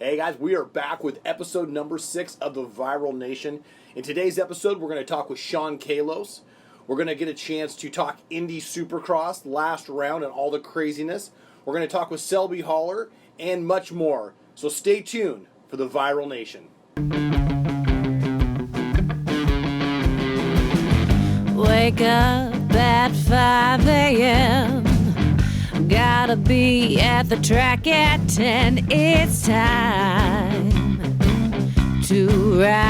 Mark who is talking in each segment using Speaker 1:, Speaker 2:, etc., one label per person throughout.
Speaker 1: Hey guys, we are back with episode number 6 of the Viral Nation. In today's episode, we're going to talk with Shaun Kalos. We're going to get a chance to talk Indy Supercross, last round, and all the craziness. We're going to talk with Selby Hollar and much more. So stay tuned for the Viral Nation.
Speaker 2: Wake up at 5 a.m. Gotta be at the track at 10. It's time to ride.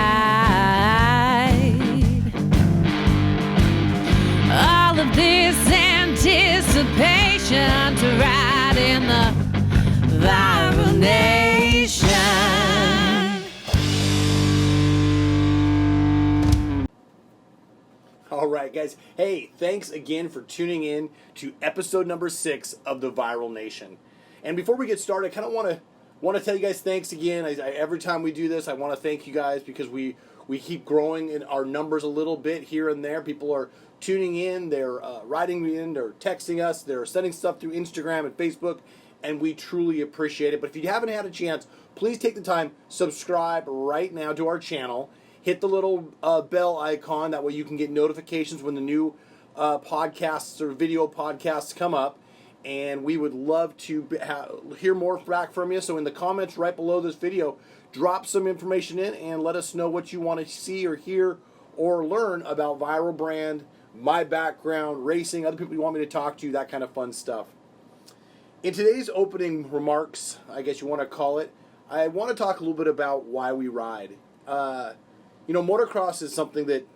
Speaker 2: All of this anticipation to ride in the Viral Nation.
Speaker 1: All right, guys. Hey, thanks again for tuning in to episode number 6 of the Viral Nation. And before we get started, I kind of want to tell you guys thanks again. Every time we do this, I want to thank you guys because we keep growing in our numbers a little bit here and there. People are tuning in, they're writing in, they're texting us, they're sending stuff through Instagram and Facebook, and we truly appreciate it. But if you haven't had a chance, please take the time, subscribe right now to our channel. Hit the little bell icon. That way you can get notifications when the new podcasts or video podcasts come up. And we would love to hear more back from you. So in the comments right below this video, drop some information in and let us know what you want to see or hear or learn about Viral Brand, my background, racing, other people you want me to talk to, that kind of fun stuff. In today's opening remarks, I guess you want to call it, I want to talk a little bit about why we ride. Motocross is something that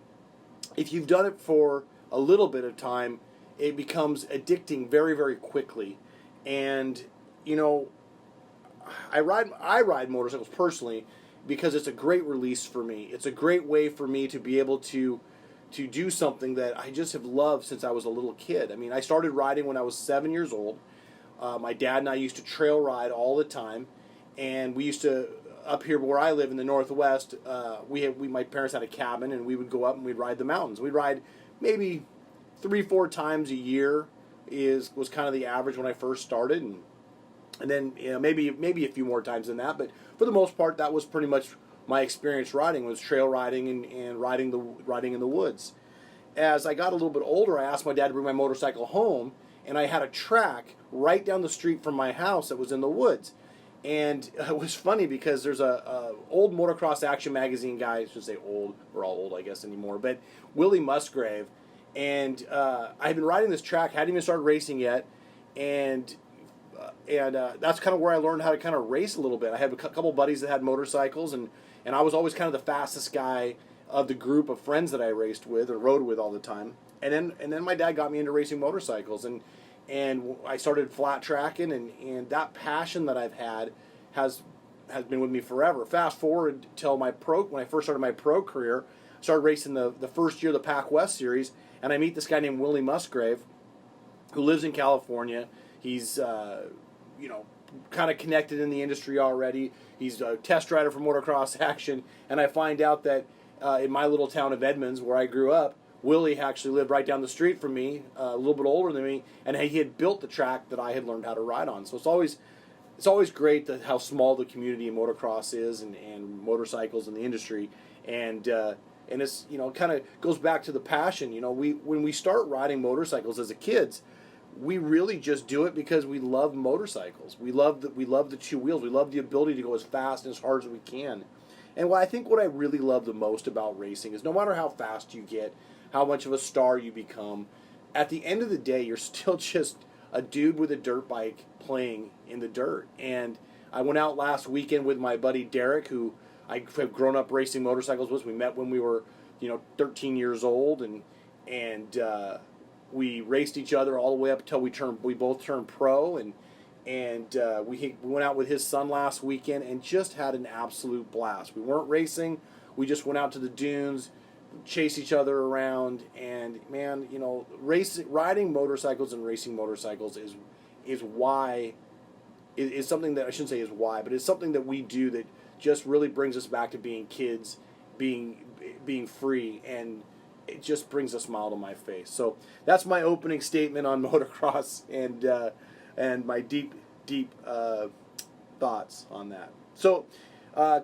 Speaker 1: if you've done it for a little bit of time, it becomes addicting very, very quickly. And, I ride motorcycles personally because it's a great release for me. It's a great way for me to be able to do something that I just have loved since I was a little kid. I mean, I started riding when I was 7 years old. My dad and I used to trail ride all the time, and we used to... Up here where I live in the Northwest, my parents had a cabin, and we would go up and we'd ride the mountains. We'd ride maybe 3-4 times a year was kind of the average when I first started, and then maybe a few more times than that. But for the most part, that was pretty much my experience riding, was trail riding and riding in the woods. As I got a little bit older, I asked my dad to bring my motorcycle home, and I had a track right down the street from my house that was in the woods. And it was funny because there's a old motocross action magazine guy, I should say old, we're all old I guess anymore, but Willie Musgrave, and I had been riding this track, hadn't even started racing yet, and that's kind of where I learned how to kind of race a little bit. I had a couple buddies that had motorcycles, and I was always kind of the fastest guy of the group of friends that I raced with or rode with all the time. And then my dad got me into racing motorcycles, and I started flat tracking, and that passion that I've had has been with me forever. Fast forward till when I first started my pro career, I started racing the first year of the Pac West Series, and I meet this guy named Willie Musgrave, who lives in California. He's kind of connected in the industry already. He's a test rider for motocross action, and I find out that in my little town of Edmonds, where I grew up, Willie actually lived right down the street from me, a little bit older than me, and he had built the track that I had learned how to ride on. So it's always great how small the community in motocross is and motorcycles in the industry, and it's kind of goes back to the passion. When we start riding motorcycles as kids, we really just do it because we love motorcycles. We love the two wheels. We love the ability to go as fast and as hard as we can. And what I really love the most about racing is no matter how fast you get, how much of a star you become, at the end of the day, you're still just a dude with a dirt bike playing in the dirt. And I went out last weekend with my buddy Bierek, who I have grown up racing motorcycles with. We met when we were, 13 years old, and we raced each other all the way up until we both turned pro, and we went out with his son last weekend and just had an absolute blast. We weren't racing, we just went out to the dunes, chase each other around, and man, riding motorcycles and racing motorcycles is why is something that I shouldn't say is why, but it's something that we do that just really brings us back to being kids, being free, and it just brings a smile to my face. So that's my opening statement on motocross and my deep thoughts on that. So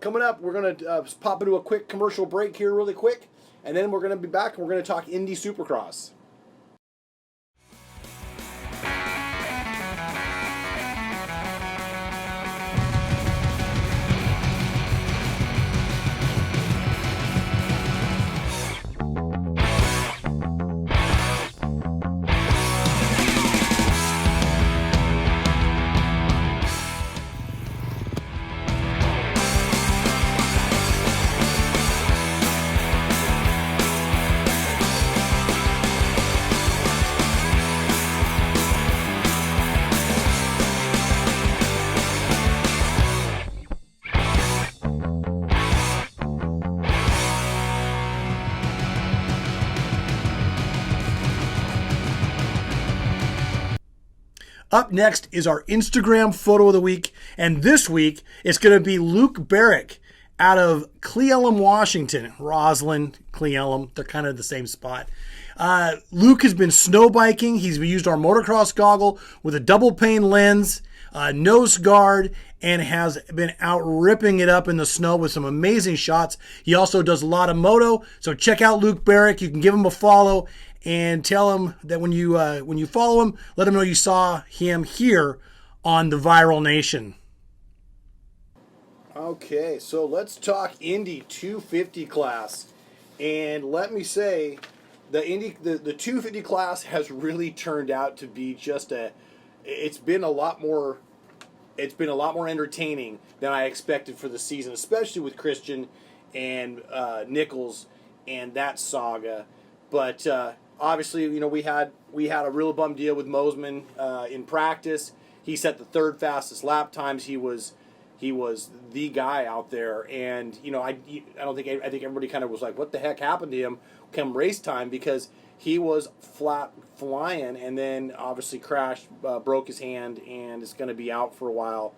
Speaker 1: coming up, we're going to pop into a quick commercial break here really quick, and then we're going to be back and we're going to talk Indy Supercross. Up next is our Instagram photo of the week, and this week it's going to be Luke Bierek out of Cle Elum, Washington. Roslyn, Cle Elum, they're kind of the same spot. Luke has been snow biking. He's used our motocross goggle with a double pane lens, nose guard, and has been out ripping it up in the snow with some amazing shots. He also does a lot of moto, so check out Luke Bierek. You can give him a follow and tell him that when you follow him, let him know you saw him here on the Viral Nation. Okay, so let's talk Indy 250 class. And let me say, the 250 class has really turned out to be it's been a lot more entertaining than I expected for the season, especially with Christian and Nichols and that saga. But obviously, we had a real bum deal with Mosman in practice. He set the third fastest lap times. He was the guy out there, and I think everybody kind of was like, what the heck happened to him come race time, because he was flat flying, and then obviously crashed, broke his hand, and is going to be out for a while.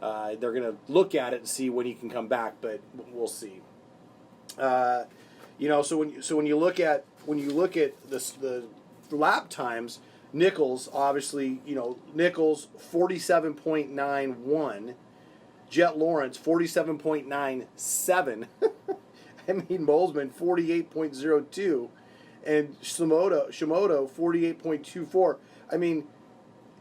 Speaker 1: They're going to look at it and see when he can come back, but we'll see. So when you look at the lap times, Nichols obviously, Nichols 47.91, Jet Lawrence 47.97. I mean, Mosman 48.02, and Shimoda 48.24. I mean,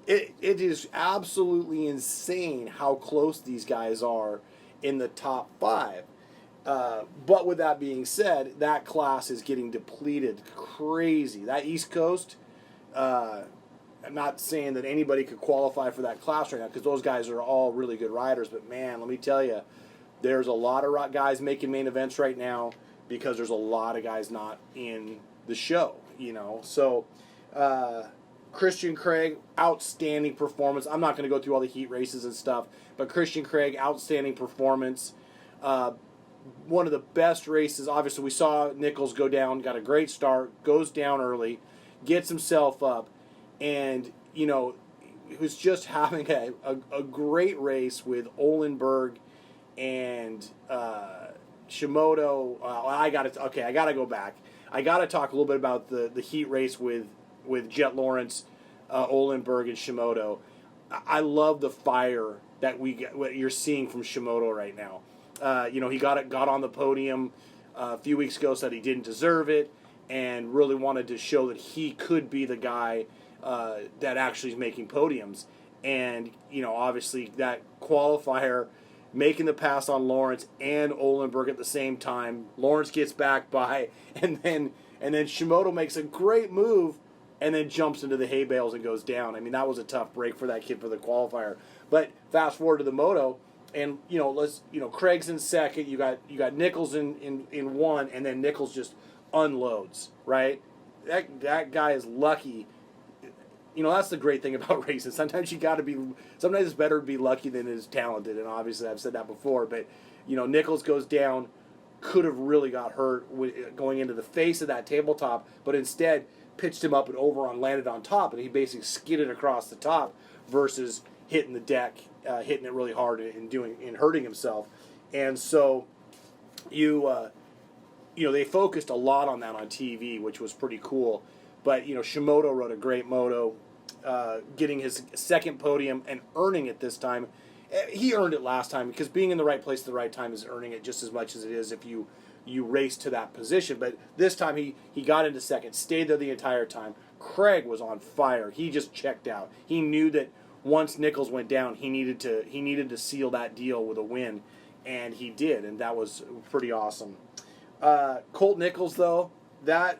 Speaker 1: it is absolutely insane how close these guys are in the top five. But with that being said, that class is getting depleted crazy. That East Coast, I'm not saying that anybody could qualify for that class right now, because those guys are all really good riders. But man, let me tell you, there's a lot of guys making main events right now because there's a lot of guys not in the show, So Christian Craig, outstanding performance. I'm not going to go through all the heat races and stuff, but Christian Craig, outstanding performance. One of the best races. Obviously, we saw Nichols go down, got a great start, goes down early, gets himself up, and, he was just having a great race with Olenberg and Shimoda. I got to go back. I got to talk a little bit about the heat race with Jet Lawrence, Olenberg, and Shimoda. I love the fire that what you're seeing from Shimoda right now. He got on the podium a few weeks ago, said he didn't deserve it, and really wanted to show that he could be the guy that actually is making podiums. And, obviously that qualifier, making the pass on Lawrence and Olenberg at the same time. Lawrence gets back by, and then Shimoda makes a great move and then jumps into the hay bales and goes down. I mean, that was a tough break for that kid for the qualifier. But fast forward to the moto, and Craig's in second. You got Nichols in one, and then Nichols just unloads, right? That guy is lucky. That's the great thing about racing. Sometimes it's better to be lucky than it is talented, and obviously I've said that before. But Nichols goes down, could have really got hurt going into the face of that tabletop, but instead pitched him up and over on, landed on top, and he basically skidded across the top versus hitting the deck, hitting it really hard and hurting himself. And so they focused a lot on that on TV, which was pretty cool. But Shimoda rode a great moto, getting his second podium and earning it this time. he earned it last time because being in the right place at the right time is earning it just as much as it is if you race to that position. But this time he got into second, stayed there the entire time. Craig was on fire. He just checked out. He knew that once Nichols went down, he needed to seal that deal with a win, and he did, and that was pretty awesome. Colt Nichols, though, that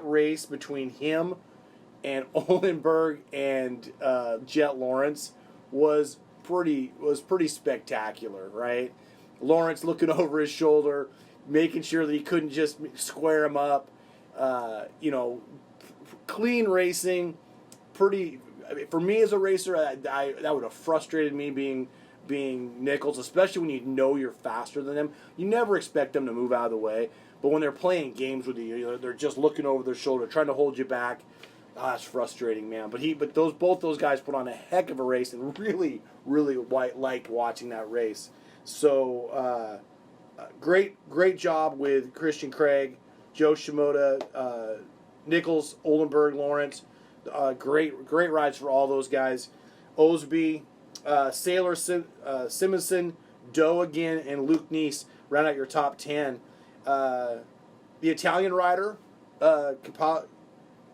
Speaker 1: race between him and Oldenburg and Jet Lawrence was pretty spectacular, right? Lawrence looking over his shoulder, making sure that he couldn't just square him up. Clean racing, pretty. I mean, for me as a racer, that would have frustrated me being Nichols, especially when you know you're faster than them. You never expect them to move out of the way, but when they're playing games with you, they're just looking over their shoulder, trying to hold you back. That's frustrating, man. But both those guys put on a heck of a race and really liked watching that race. So great job with Christian Craig, Joe Shimoda, Nichols, Oldenburg, Lawrence. Great rides for all those guys. Osby, Sailor, Simonson, Doe again, and Luke Neese round out your top 10. The Italian rider,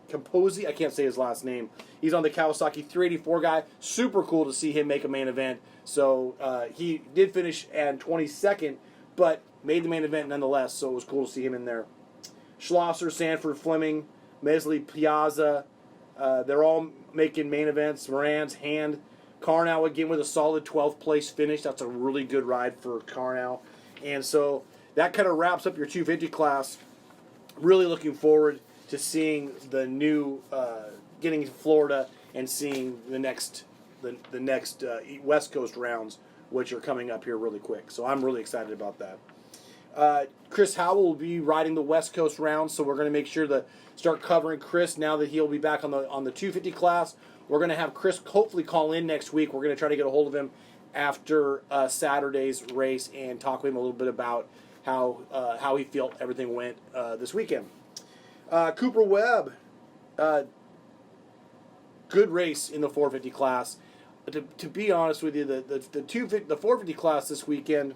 Speaker 1: Camposi, I can't say his last name. He's on the Kawasaki 384 guy. Super cool to see him make a main event. So he did finish at 22nd, but made the main event nonetheless, so it was cool to see him in there. Schlosser, Sanford, Fleming, Mesley, Piazza, they're all making main events. Moran's, Hand. Carnow again with a solid 12th place finish. That's a really good ride for Carnow. And so that kind of wraps up your 250 class. Really looking forward to seeing the new, getting to Florida and seeing the next West Coast rounds, which are coming up here really quick. So I'm really excited about that. Chris Howell will be riding the West Coast rounds, so we're going to make sure to start covering Chris now that he'll be back on the 250 class. We're going to have Chris hopefully call in next week. We're going to try to get a hold of him after Saturday's race and talk with him a little bit about how he felt everything went this weekend. Cooper Webb, good race in the 450 class. To be honest with you, the 450 class this weekend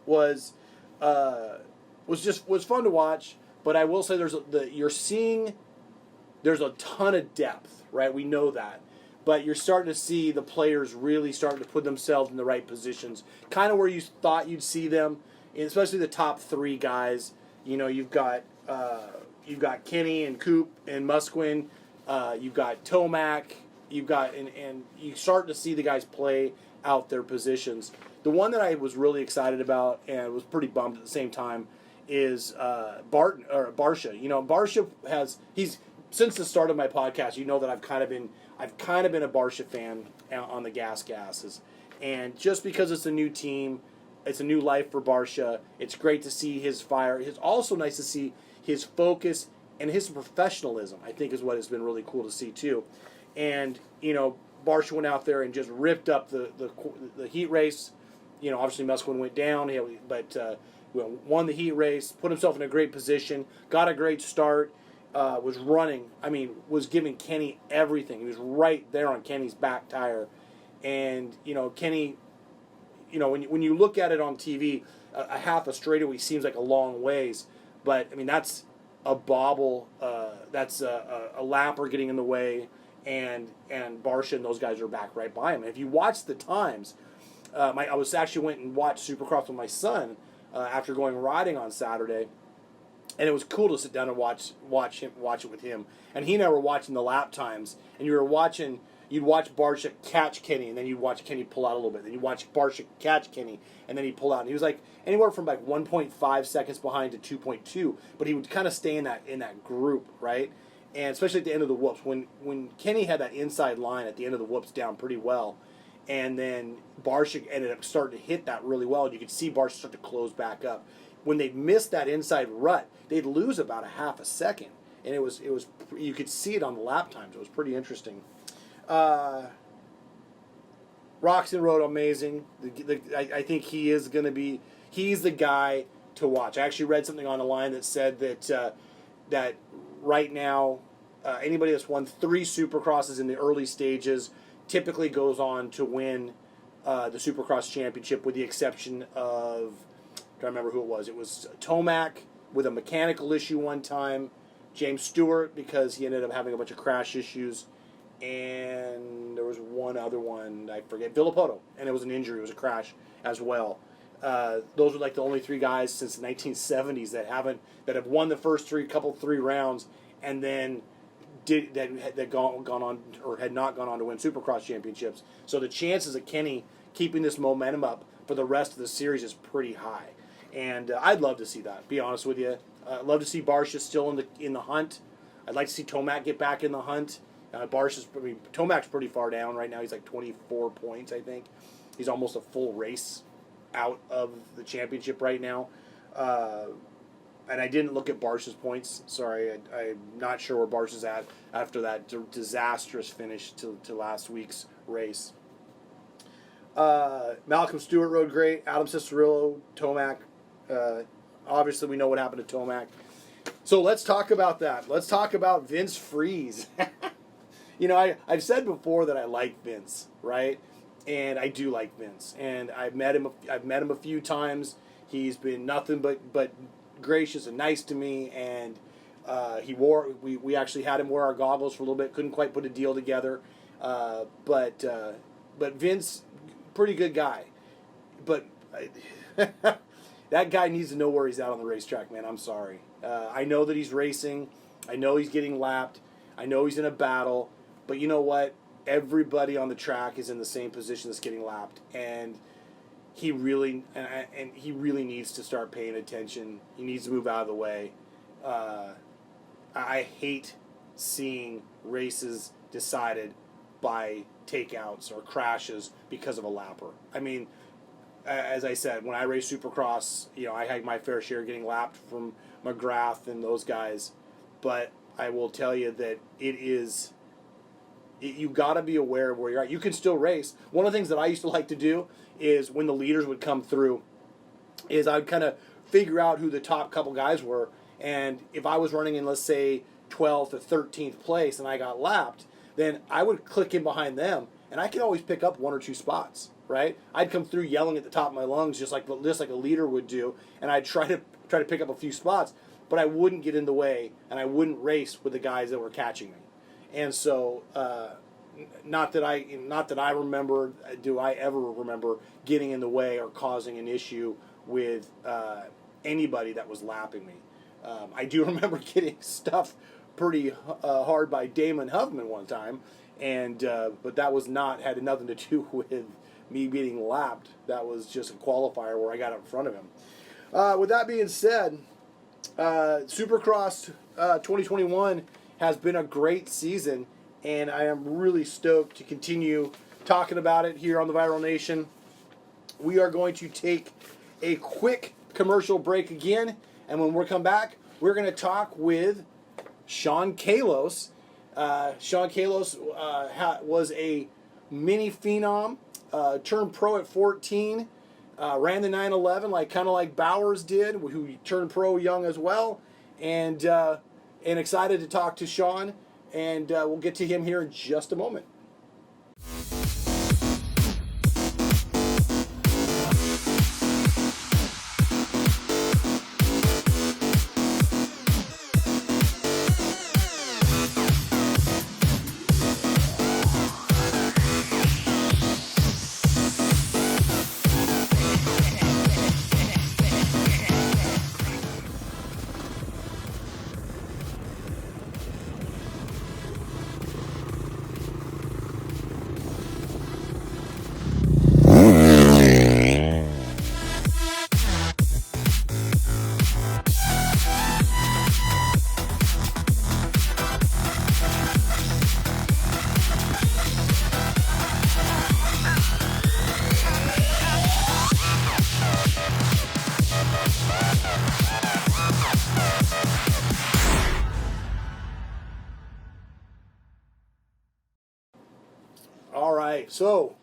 Speaker 1: was fun to watch. But I will say there's a ton of depth, right? We know that. But you're starting to see the players really starting to put themselves in the right positions, kind of where you thought you'd see them, especially the top three guys. You've got Kenny and Coop and Musquin. You've got Tomac. You've got and you start to see the guys play out their positions. The one that I was really excited about and was pretty bummed at the same time is Barsha. Barsha he's since the start of my podcast. That I've kind of been a Barsha fan on the gasses, and just because it's a new team, it's a new life for Barsha. It's great to see his fire. It's also nice to see his focus and his professionalism. I think is what has been really cool to see too, and Barsha went out there and just ripped up the heat race. Obviously Musquin went down, but won the heat race, put himself in a great position, got a great start, was running. Was giving Kenny everything. He was right there on Kenny's back tire. And, Kenny, when you look at it on TV, a half a straightaway seems like a long ways. But, that's a bobble. That's a lapper getting in the way. And Barsha and those guys are back right by him. And if you watch the times, I was actually went and watched Supercross with my son after going riding on Saturday, and it was cool to sit down and watch it with him. And he and I were watching the lap times, and you'd watch Barsha catch Kenny, and then you'd watch Kenny pull out a little bit. Then you'd watch Barsha catch Kenny, and then he'd pull out. And he was like anywhere from like 1.5 seconds behind to 2.2, but he would kind of stay in that group, right? And especially at the end of the whoops, when Kenny had that inside line at the end of the whoops down pretty well, and then Barsha ended up starting to hit that really well, and you could see Barsha start to close back up. When they missed that inside rut, they'd lose about a half a second, and it was you could see it on the lap times. It was pretty interesting. Roxon rode amazing. I think he's the guy to watch. I actually read something on the line that said that right now anybody that's won 3 Supercrosses in the early stages typically goes on to win the Supercross championship, with the exception of, I don't remember who it was. It was Tomac with a mechanical issue one time, James Stewart because he ended up having a bunch of crash issues, and there was one other one, I forget, Villapoto, and it was an injury, it was a crash as well. Those are like the only 3 guys since the 1970s that have won the first 3 rounds, and then that gone on or had not gone on to win Supercross championships. So the chances of Kenny keeping this momentum up for the rest of the series is pretty high, and I'd love to see that. Be honest with you, I'd love to see Barsha still in the hunt. I'd like to see Tomac get back in the hunt. Tomac's pretty far down right now. He's like 24 points, I think. He's almost a full race out of the championship right now. And I didn't look at Barsha's points. Sorry, I'm not sure where Barsha's at after that disastrous finish to last week's race. Malcolm Stewart rode great. Adam Cicerillo, Tomac. Obviously, we know what happened to Tomac. So let's talk about that. Let's talk about Vince Freeze. You know, I've said before that I like Vince, right? And I do like Vince. And I've met him a few times. He's been nothing but gracious and nice to me. And we actually had him wear our goggles for a little bit. Couldn't quite put a deal together. But Vince, pretty good guy. But that guy needs to know where he's at on the racetrack, man. I'm sorry. I know that he's racing. I know he's getting lapped. I know he's in a battle. But you know what? Everybody on the track is in the same position that's getting lapped, and he really needs to start paying attention. He needs to move out of the way. I hate seeing races decided by takeouts or crashes because of a lapper. I mean, as I said, when I raced Supercross, you know, I had my fair share getting lapped from McGrath and those guys, but I will tell you that you got to be aware of where you're at. You can still race. One of the things that I used to like to do is when the leaders would come through is I would kind of figure out who the top couple guys were, and if I was running in, let's say, 12th or 13th place and I got lapped, then I would click in behind them, and I could always pick up 1 or 2 spots, right? I'd come through yelling at the top of my lungs just like a leader would do, and I'd try to pick up a few spots, but I wouldn't get in the way, and I wouldn't race with the guys that were catching me. And so, not that I remember, do I ever remember getting in the way or causing an issue with anybody that was lapping me. I do remember getting stuffed pretty hard by Damon Huffman one time, and but that had nothing to do with me being lapped. That was just a qualifier where I got up in front of him. With that being said, Supercross 2021 has been a great season, and I am really stoked to continue talking about it here on the Viral Nation. We are going to take a quick commercial break again, and when we come back, we're going to talk with Shaun Kalos. Shaun Kalos was a mini phenom, turned pro at 14, ran the 911 kind of like Bowers did, who turned pro young as well, and excited to talk to Shaun, and we'll get to him here in just a moment. All right, so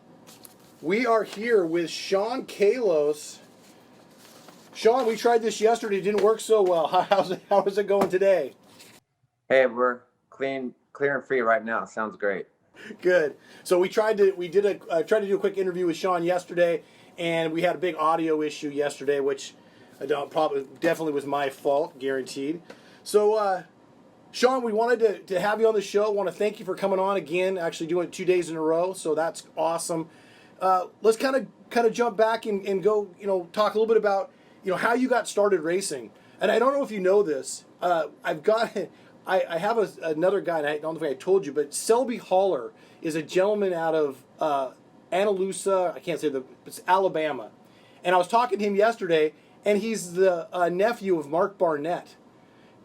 Speaker 1: we are here with Shaun Kalos. Shaun, we tried this yesterday. It didn't work so well. How is it going today?
Speaker 3: Hey, we're clear and free right now. Sounds great.
Speaker 1: Good. So we tried to do a quick interview with Shaun yesterday, and we had a big audio issue yesterday, which I don't probably definitely was my fault, guaranteed. So Shaun, we wanted to have you on the show. Want to thank you for coming on again. Actually, doing it 2 days in a row, so that's awesome. Let's kind of jump back and go. Talk a little bit about how you got started racing. And I don't know if you know this. I have another guy, and I don't know if I told you, but Selby Hollar is a gentleman out of Analusa, I can't say it's Alabama. And I was talking to him yesterday, and he's the nephew of Mark Barnett.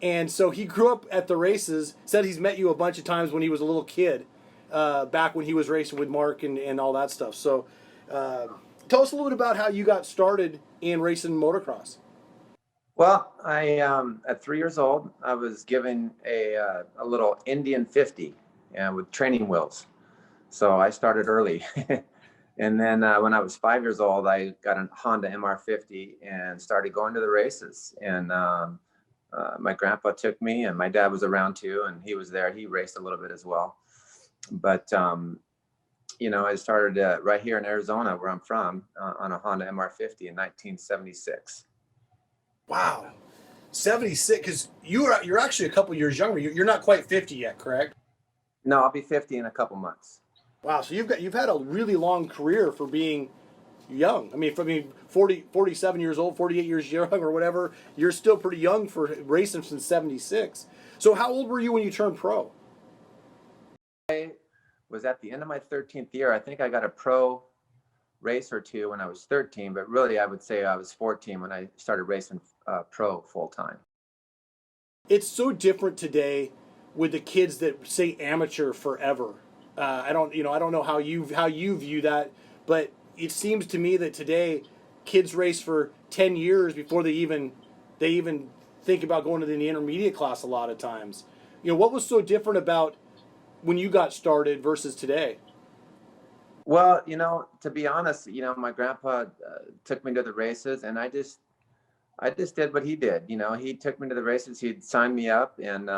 Speaker 1: And so he grew up at the races, said he's met you a bunch of times when he was a little kid, back when he was racing with Mark and all that stuff. So tell us a little bit about how you got started in racing motocross.
Speaker 3: Well, I at 3 years old, I was given a little Indian 50 with training wheels. So I started early. And then when I was 5 years old, I got a Honda MR50 and started going to the races. And my grandpa took me, and my dad was around too, and he was there. He raced a little bit as well. But, I started right here in Arizona, where I'm from, on a Honda MR50 in 1976.
Speaker 1: Wow, 76. Because you're actually a couple years younger. You're not quite 50 yet, correct?
Speaker 3: No, I'll be 50 in a couple months.
Speaker 1: Wow, so you've had a really long career for being young. I mean, 47 years old, 48 years young, or whatever. You're still pretty young for racing since 76. So how old were you when you turned pro?
Speaker 3: I was at the end of my 13th year. I think I got a pro race or two when I was 13, but really I would say I was 14 when I started racing pro full time.
Speaker 1: It's so different today with the kids that say amateur forever. I don't know how you view that, but it seems to me that today kids race for 10 years before they even think about going to the intermediate class a lot of times. What was so different about when you got started versus today?
Speaker 3: Well, to be honest, my grandpa took me to the races, and I just did what he did. He took me to the races. He'd sign me up, and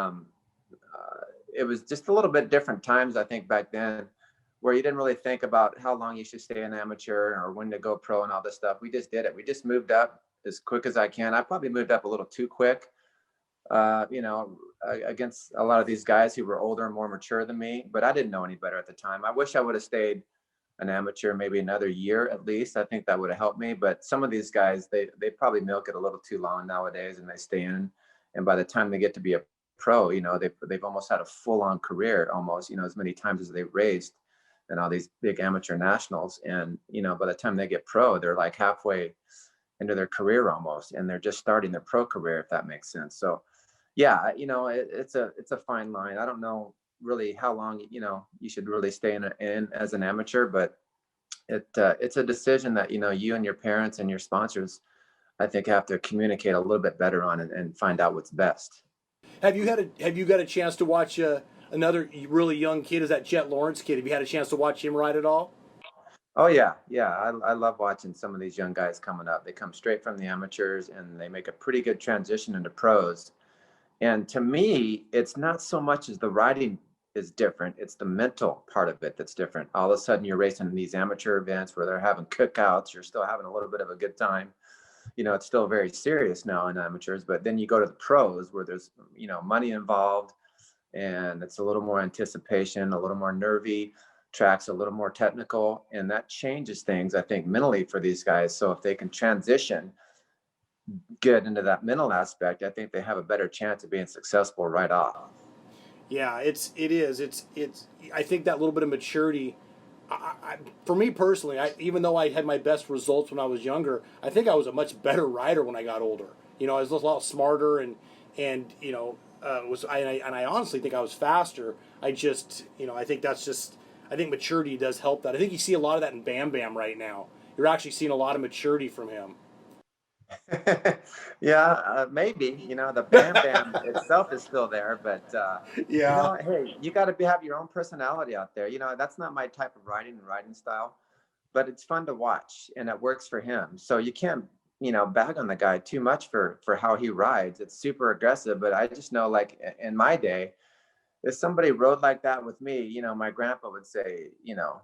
Speaker 3: it was just a little bit different times, I think, back then, where you didn't really think about how long you should stay an amateur or when to go pro and all this stuff. We just did it. We just moved up as quick as I can. I probably moved up a little too quick, against a lot of these guys who were older and more mature than me, but I didn't know any better at the time. I wish I would have stayed an amateur maybe another year at least. I think that would have helped me, but some of these guys, they probably milk it a little too long nowadays, and they stay in, and by the time they get to be a pro, they've almost had a full-on career, almost, as many times as they've raced and all these big amateur nationals. And by the time they get pro, they're like halfway into their career almost, and they're just starting their pro career, if that makes sense. So yeah, it's a fine line. I don't know really how long you should really stay in as an amateur, but it's a decision that you and your parents and your sponsors, I think, have to communicate a little bit better on and find out what's best.
Speaker 1: Have you got a chance to watch another really young kid? Is that Jet Lawrence kid? Have you had a chance to watch him ride at all?
Speaker 3: Oh yeah. I love watching some of these young guys coming up. They come straight from the amateurs, and they make a pretty good transition into pros. And to me, it's not so much as the riding is different, it's the mental part of it that's different. All of a sudden you're racing in these amateur events where they're having cookouts, you're still having a little bit of a good time. It's still very serious now in amateurs, but then you go to the pros where there's money involved, and it's a little more anticipation, a little more nervy, tracks a little more technical, and that changes things, I think, mentally for these guys. So if they can transition good into that mental aspect, I think they have a better chance of being successful right off.
Speaker 1: Yeah, it is. I think that little bit of maturity, for me personally, even though I had my best results when I was younger, I think I was a much better rider when I got older. I was a lot smarter, and I honestly think I was faster. I think maturity does help that. I think you see a lot of that in Bam Bam right now. You're actually seeing a lot of maturity from him.
Speaker 3: Yeah, maybe, the Bam Bam itself is still there, but
Speaker 1: yeah,
Speaker 3: hey, you got to have your own personality out there. That's not my type of riding style, but it's fun to watch, and it works for him. So you can't, bag on the guy too much for how he rides. It's super aggressive, but I just know, like in my day, if somebody rode like that with me, you know, my grandpa would say, you know,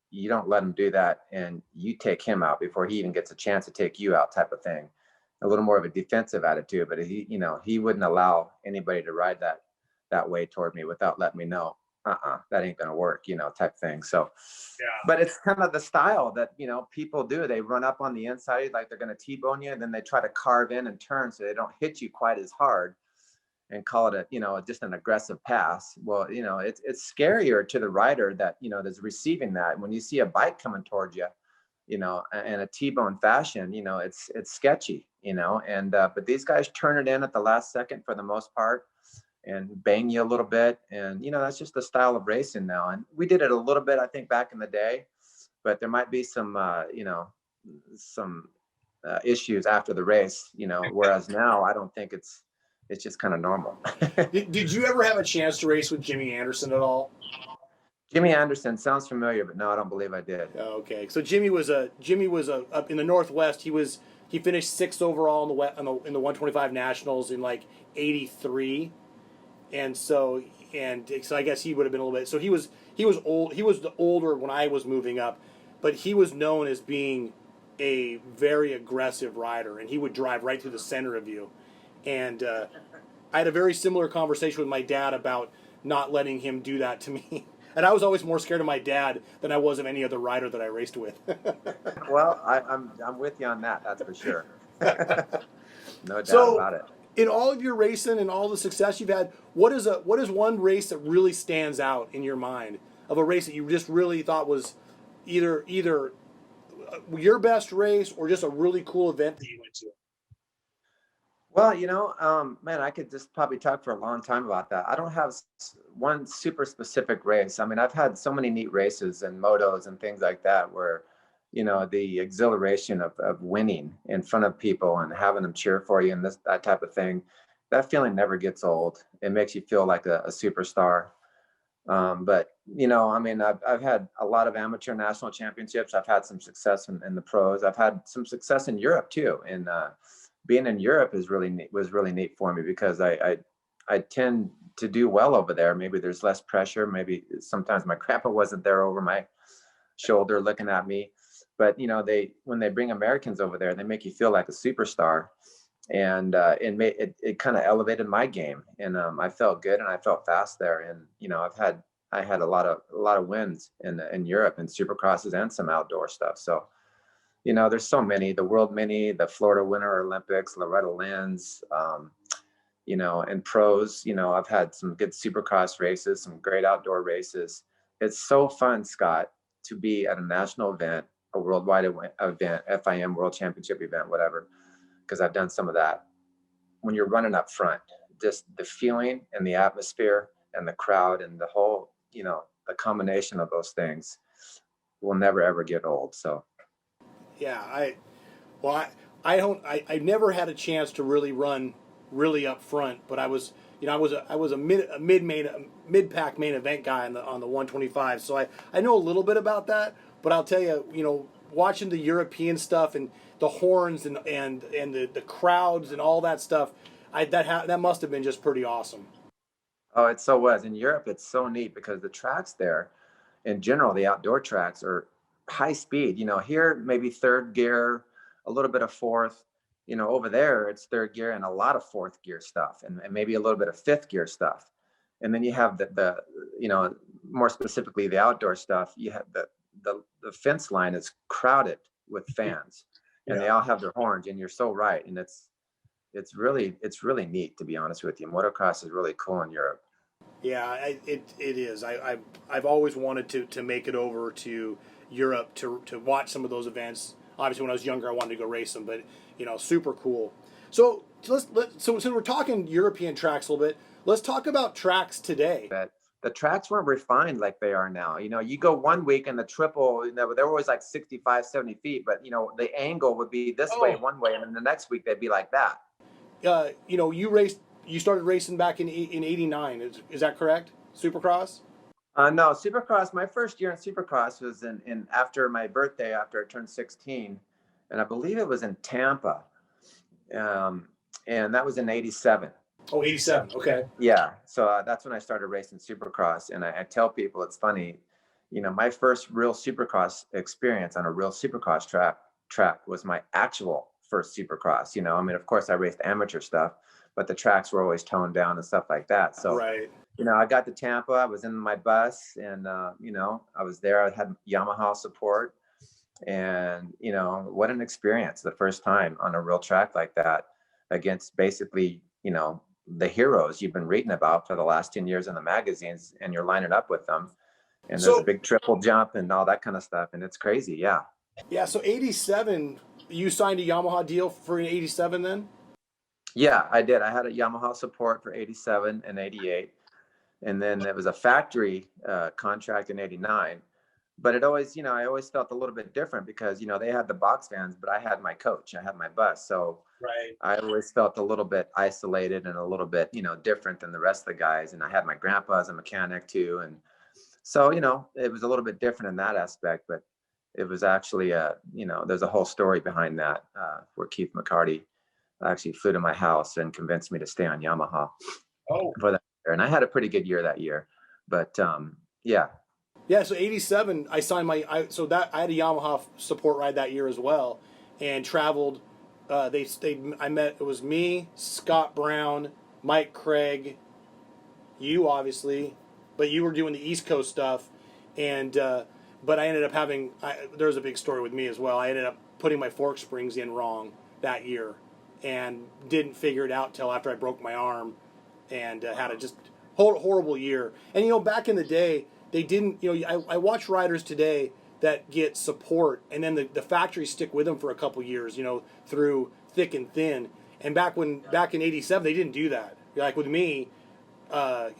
Speaker 3: you don't let him do that, and you take him out before he even gets a chance to take you out, type of thing. A little more of a defensive attitude, but he, you know, he wouldn't allow anybody to ride that way toward me without letting me know, that ain't gonna work, you know, type thing. So,
Speaker 1: Yeah.
Speaker 3: but it's kind of the style that, you know, people do. They run up on the inside like they're gonna T-bone you, and then they try to carve in and turn so they don't hit you quite as hard, and call it a, you know, just an aggressive pass. Well, you know, it's scarier to the rider that, you know, that's receiving that. When you see a bike coming towards you, you know, in a T-bone fashion, you know, it's sketchy, you know, and, but these guys turn it in at the last second for the most part and bang you a little bit. And, you know, that's just the style of racing now. And we did it a little bit, I think, back in the day, but there might be some, you know, some issues after the race, you know, whereas now I don't think it's just kind of normal.
Speaker 1: Did you ever have a chance to race with Jimmy Anderson at all?
Speaker 3: Jimmy Anderson sounds familiar, but no, I don't believe I did.
Speaker 1: Okay, so Jimmy was up in the Northwest. He finished sixth overall in the 125 Nationals in like '83, and so I guess he would have been a little bit. So he was old. He was the older when I was moving up, but he was known as being a very aggressive rider, and he would drive right through the center of you. And I had a very similar conversation with my dad about not letting him do that to me. And I was always more scared of my dad than I was of any other rider that I raced with.
Speaker 3: Well, I'm with you on that. That's for sure. No doubt about it.
Speaker 1: In all of your racing and all the success you've had, what is one race that really stands out in your mind, of a race that you just really thought was either your best race or just a really cool event that you went to?
Speaker 3: Well, you know, man, I could just probably talk for a long time about that. I don't have one super specific race. I mean, I've had so many neat races and motos and things like that where, you know, the exhilaration of winning in front of people and having them cheer for you and that type of thing, that feeling never gets old. It makes you feel like a superstar. But, you know, I mean, I've had a lot of amateur national championships. I've had some success in the pros. I've had some success in Europe too. And being in Europe was really neat for me because I tend to do well over there. Maybe there's less pressure. Maybe sometimes my grandpa wasn't there over my shoulder looking at me. But, you know, when they bring Americans over there, they make you feel like a superstar. And it kind of elevated my game, and I felt good and I felt fast there. And you know, I had a lot of wins in Europe and Supercrosses and some outdoor stuff. So, you know, there's so many: the World Mini, the Florida Winter Olympics, Loretta Lynn's, you know, and pros. You know, I've had some good Supercross races, some great outdoor races. It's so fun, Scott, to be at a national event, a worldwide event, FIM World Championship event, whatever. Because I've done some of that. When you're running up front, just the feeling and the atmosphere and the crowd and the whole, you know, the combination of those things will never ever get old. So,
Speaker 1: Yeah, I never had a chance to really run really up front, but I was a mid pack main event guy on the 125, so I know a little bit about that. But I'll tell you, you know, watching the European stuff and the horns and the crowds and all that stuff, that must have been just pretty awesome.
Speaker 3: oh, it so was. In Europe, it's so neat because the tracks there, in general, the outdoor tracks are high speed. You know, here maybe third gear, a little bit of fourth. You know, over there it's third gear and a lot of fourth gear stuff, and maybe a little bit of fifth gear stuff. And then you have the you know, more specifically the outdoor stuff. You have the fence line is crowded with fans, and they all have their horns. And you're so right. And it's really neat, to be honest with you. Motocross is really cool in Europe.
Speaker 1: Yeah, it is. I've always wanted to make it over to Europe to watch some of those events. Obviously, when I was younger, I wanted to go race them, but you know, super cool. So so since we're talking European tracks a little bit, let's talk about tracks today.
Speaker 3: But the tracks weren't refined like they are now. You know, you go one week and the triple, you know, they're always like 65, 70 feet, but you know, the angle would be this way one way, and then the next week they'd be like that.
Speaker 1: You know, you started racing back in '89. Is that correct? Supercross?
Speaker 3: No, Supercross. My first year in Supercross was in after my birthday, after I turned 16, and I believe it was in Tampa, and that was in '87.
Speaker 1: Oh, 87. Okay.
Speaker 3: Yeah, so that's when I started racing Supercross, and I tell people it's funny, my first real Supercross experience on a real Supercross track was my actual first Supercross. I mean, of course, I raced amateur stuff, but the tracks were always toned down and stuff like that. So,
Speaker 1: Right.
Speaker 3: I got to Tampa, I was in my bus, and I was there. I had Yamaha support, and what an experience the first time on a real track like that against basically, the heroes you've been reading about for the last 10 years in the magazines, and you're lining up with them, and there's a big triple jump and all that kind of stuff, and it's crazy.
Speaker 1: Yeah, so 87, you signed a Yamaha deal for 87 then?
Speaker 3: Yeah, I did. I had a Yamaha support for 87 and 88, and then it was a factory contract in 89. But it always, I always felt a little bit different because, they had the box fans, but I had my coach, I had my bus. So
Speaker 1: Right.
Speaker 3: I always felt a little bit isolated and a little bit, different than the rest of the guys. And I had my grandpa as a mechanic too. And so, it was a little bit different in that aspect, but it was actually, there's a whole story behind that where Keith McCarty actually flew to my house and convinced me to stay on Yamaha for that year. And I had a pretty good year that year, but yeah.
Speaker 1: Yeah, so 87, I signed I had a Yamaha support ride that year as well, and traveled. It was me, Scott Brown, Mike Craig, you obviously, but you were doing the East Coast stuff, and but I ended up there was a big story with me as well. I ended up putting my fork springs in wrong that year, and didn't figure it out till after I broke my arm, and had a just horrible year. And back in the day, they didn't. I watch riders today that get support, and then the factories stick with them for a couple years. Through thick and thin. And back in '87, they didn't do that. Like with me, I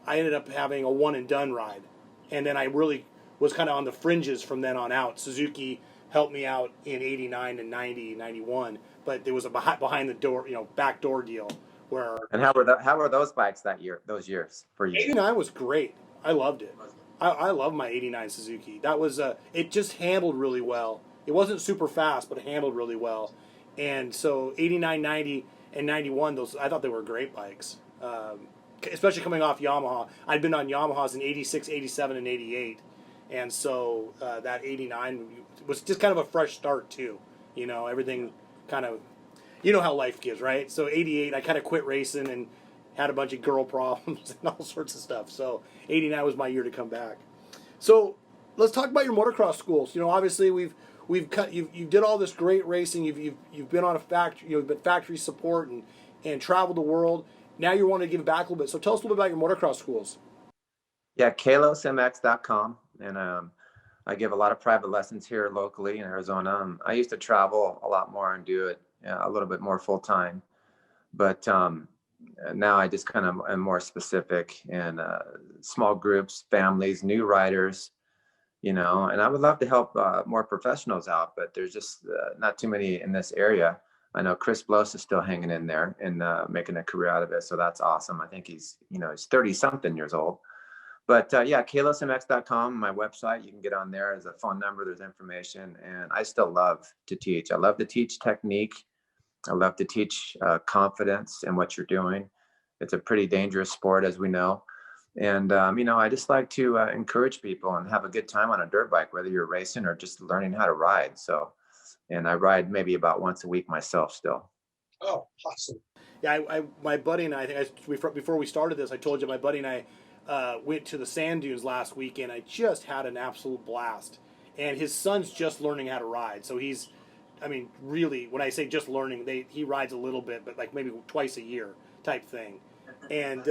Speaker 1: ended up having a one and done ride, and then I really was kind of on the fringes from then on out. Suzuki helped me out in '89 and '90, '91, but there was a behind the door, back door deal where.
Speaker 3: And how were those bikes those years for you?
Speaker 1: '89 was great. I loved it. I love my '89 Suzuki. That was it just handled really well. It wasn't super fast, but it handled really well. And so '89, '90, and '91, I thought they were great bikes. Especially coming off Yamaha. I'd been on Yamahas in '86, '87, and '88. And so that '89 was just kind of a fresh start too. Everything kind of, how life gives, right? So '88, I kind of quit racing and had a bunch of girl problems and all sorts of stuff. So '89 was my year to come back. So let's talk about your motocross schools. Obviously you did all this great racing. You've been on a factory. You've been factory support and traveled the world. Now you're wanting to give back a little bit. So tell us a little bit about your motocross schools.
Speaker 3: Yeah, kalosmx.com, and I give a lot of private lessons here locally in Arizona. I used to travel a lot more and do it a little bit more full time, but now I just kind of am more specific in small groups, families, new riders, and I would love to help more professionals out, but there's just not too many in this area. I know Chris Bloss is still hanging in there and making a career out of it. So that's awesome. I think he's 30 something years old, but yeah, kalosmx.com, my website, you can get on there. There's a phone number, there's information, and I still love to teach. I love to teach technique. I love to teach confidence in what you're doing. It's a pretty dangerous sport, as we know. And, I just like to encourage people and have a good time on a dirt bike, whether you're racing or just learning how to ride. So, and I ride maybe about once a week myself still.
Speaker 1: Oh, awesome. Yeah, my buddy and I think before we started this, I told you my buddy and I went to the sand dunes last weekend. I just had an absolute blast. And his son's just learning how to ride. So really, when I say just learning, he rides a little bit, but like maybe twice a year type thing. And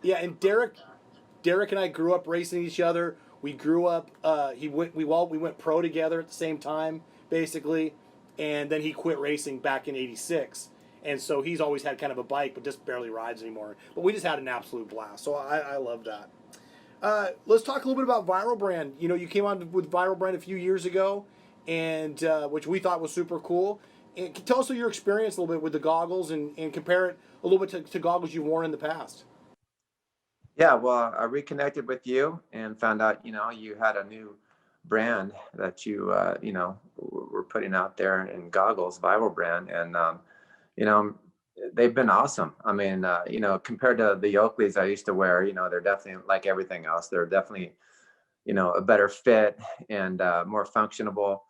Speaker 1: and Derek and I grew up racing each other. We grew up. We went pro together at the same time, basically, and then he quit racing back in '86. And so he's always had kind of a bike, but just barely rides anymore. But we just had an absolute blast. So I love that. Let's talk a little bit about Viral Brand. You came on with Viral Brand a few years ago, and which we thought was super cool. And tell us your experience a little bit with the goggles and compare it a little bit to goggles you've worn in the past.
Speaker 3: Yeah, well, I reconnected with you and found out, you had a new brand that you, were putting out there in goggles, Viral Brand. And, you know, they've been awesome. I mean, compared to the Oakleys I used to wear, they're definitely like everything else. They're definitely, a better fit and more functionable.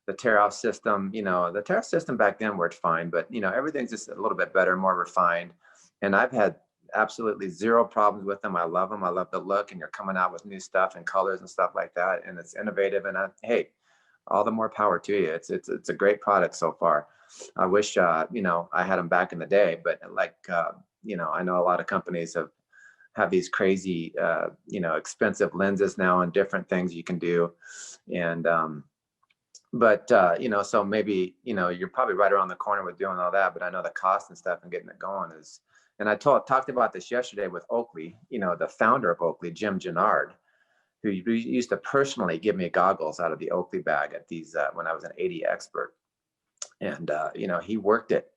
Speaker 3: The tear-off system, the tear-off system back then worked fine, but everything's just a little bit better, more refined. And I've had absolutely zero problems with them. I love them. I love the look, and you're coming out with new stuff and colors and stuff like that, and it's innovative. And hey, all the more power to you. It's a great product so far. I wish I had them back in the day, but like I know a lot of companies have these crazy expensive lenses now and different things you can do, and so maybe you're probably right around the corner with doing all that, but I know the cost and stuff and getting it going is. And I talked about this yesterday with Oakley, the founder of Oakley, Jim Gennard, who used to personally give me goggles out of the Oakley bag at these when I was an 80 expert. And he worked it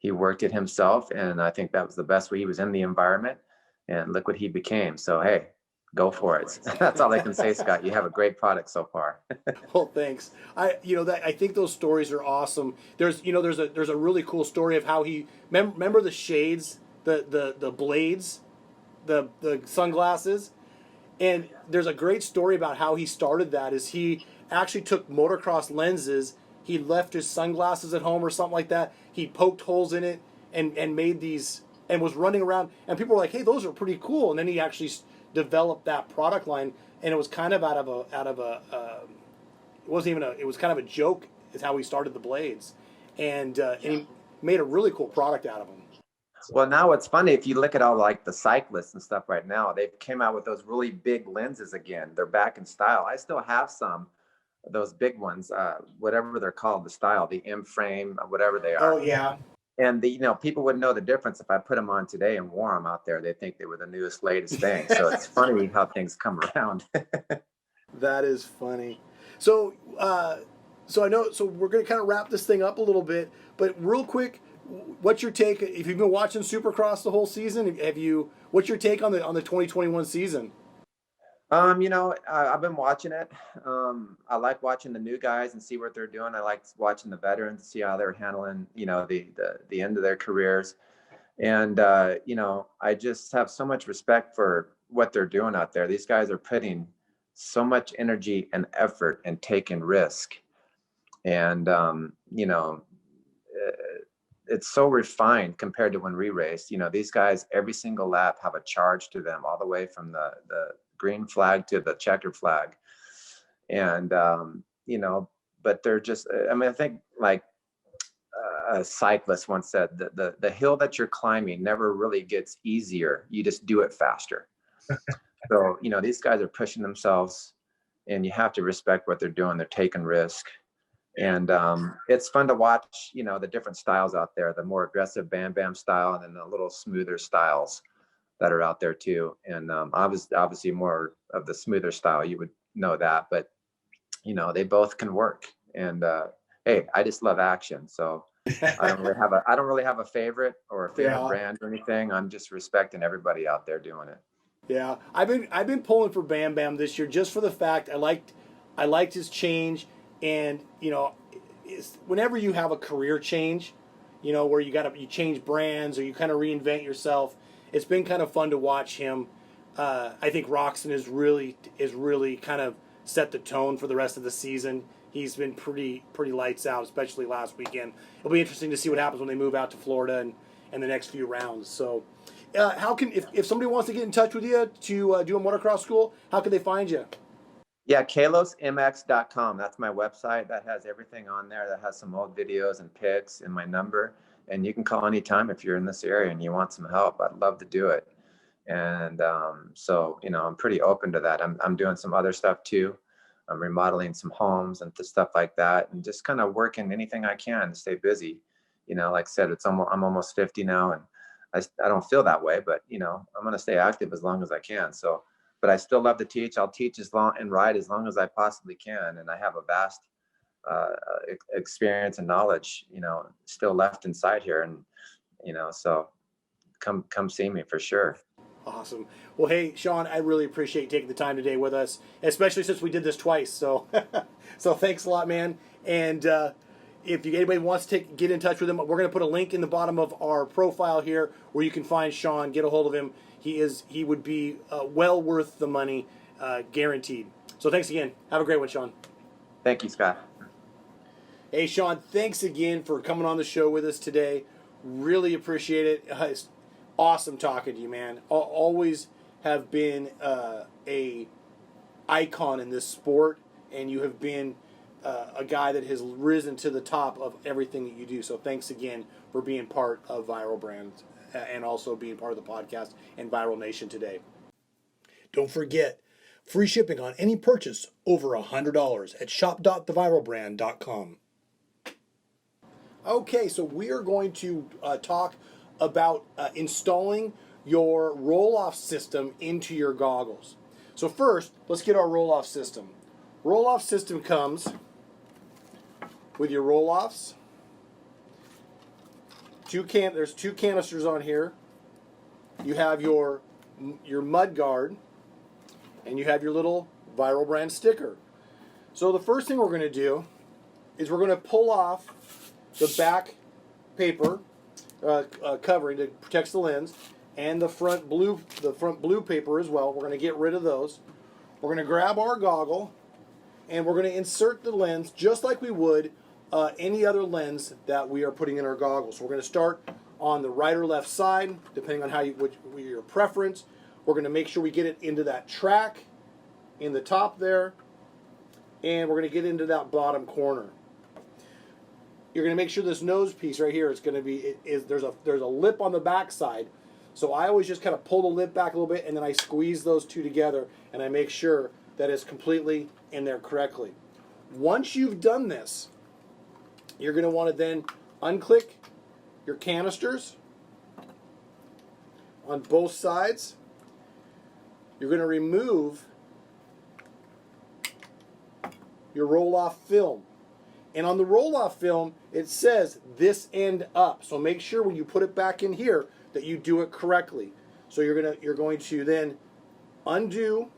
Speaker 3: himself, and I think that was the best way. He was in the environment, and look what he became. So hey, go for it. That's all I can say, Scott. You have a great product so far.
Speaker 1: Well, thanks. I think those stories are awesome. There's a really cool story of how he remember the shades, the blades, the sunglasses. And there's a great story about how he started that. Is he actually took motocross lenses. He left his sunglasses at home or something like that. He poked holes in it and made these and was running around. And people were like, "Hey, those are pretty cool." And then he actually developed that product line. And it was kind of out of a it wasn't even it was kind of a joke. Is how he started the blades, and he made a really cool product out of them.
Speaker 3: Well, now it's funny if you look at all like the cyclists and stuff right now, they came out with those really big lenses again. They're back in style. I still have some of those big ones, whatever they're called, the style, the M frame, whatever they are.
Speaker 1: Oh yeah.
Speaker 3: And people wouldn't know the difference if I put them on today and wore them out there. They think they were the newest, latest thing. So it's funny how things come around.
Speaker 1: That is funny. So, I know. So we're going to kind of wrap this thing up a little bit, but real quick. What's your take? If you've been watching Supercross the whole season, what's your take on the 2021 season?
Speaker 3: I've been watching it. I like watching the new guys and see what they're doing. I like watching the veterans, see how they're handling, the end of their careers. And I just have so much respect for what they're doing out there. These guys are putting so much energy and effort and taking risk. And it's so refined compared to when we raced. These guys, every single lap have a charge to them, all the way from the green flag to the checkered flag. And, but they're just, I think like a cyclist once said, the hill that you're climbing never really gets easier. You just do it faster. So, these guys are pushing themselves, and you have to respect what they're doing. They're taking risk. And it's fun to watch, the different styles out there, the more aggressive Bam Bam style, and then the little smoother styles that are out there too. And obviously more of the smoother style, you would know that, but they both can work. And hey, I just love action. So I don't really have a favorite or a favorite brand or anything. I'm just respecting everybody out there doing it.
Speaker 1: Yeah, I've been pulling for Bam Bam this year just for the fact I liked his change. And whenever you have a career change, where you change brands or you kind of reinvent yourself, it's been kind of fun to watch him. I think Roxon is really kind of set the tone for the rest of the season. He's been pretty lights out, especially last weekend. It'll be interesting to see what happens when they move out to Florida and the next few rounds. So, if somebody wants to get in touch with you to do a motocross school, how can they find you?
Speaker 3: Yeah, kalosmx.com. That's my website. That has everything on there. That has some old videos and pics and my number. And you can call anytime if you're in this area and you want some help. I'd love to do it. And so, I'm pretty open to that. I'm doing some other stuff too. I'm remodeling some homes and stuff like that, and just kind of working anything I can to stay busy. Like I said, I'm almost 50 now, and I don't feel that way, but I'm going to stay active as long as I can. So, but I still love to teach. I'll teach as long and ride as long as I possibly can. And I have a vast experience and knowledge, still left inside here. And, so come see me for sure.
Speaker 1: Awesome. Well, hey, Shaun, I really appreciate you taking the time today with us, especially since we did this twice. So, so thanks a lot, man. And if anybody wants to get in touch with him, we're going to put a link in the bottom of our profile here where you can find Shaun, get a hold of him. He would be well worth the money, guaranteed. So thanks again. Have a great one, Shaun.
Speaker 3: Thank you, Scott.
Speaker 1: Hey, Shaun, thanks again for coming on the show with us today. Really appreciate it. It's awesome talking to you, man. Always have been a icon in this sport, and you have been a guy that has risen to the top of everything that you do. So thanks again for being part of Viral Brands and also being part of the podcast and Viral Nation today. Don't forget, free shipping on any purchase over $100 at shop.theviralbrand.com. Okay, so we are going to talk about installing your roll-off system into your goggles. So first, let's get our roll-off system. Roll-off system comes with your roll-offs. There's two canisters on here. You have your mud guard, and you have your little Viral Brand sticker. So the first thing we're going to do is we're going to pull off the back paper covering that protects the lens, and the front blue paper as well. We're going to get rid of those. We're going to grab our goggle, and we're going to insert the lens just like we would any other lens that we are putting in our goggles. So we're going to start on the right or left side, depending on your preference. We're going to make sure we get it into that track in the top there, and we're going to get into that bottom corner. You're going to make sure this nose piece right here is going to be, there's a lip on the back side. So I always just kind of pull the lip back a little bit, and then I squeeze those two together, and I make sure that it's completely in there correctly. Once you've done this, you're going to want to then unclick your canisters on both sides. You're going to remove your roll-off film. And on the roll-off film, it says this end up. So make sure when you put it back in here that you do it correctly. So you're going to then undo.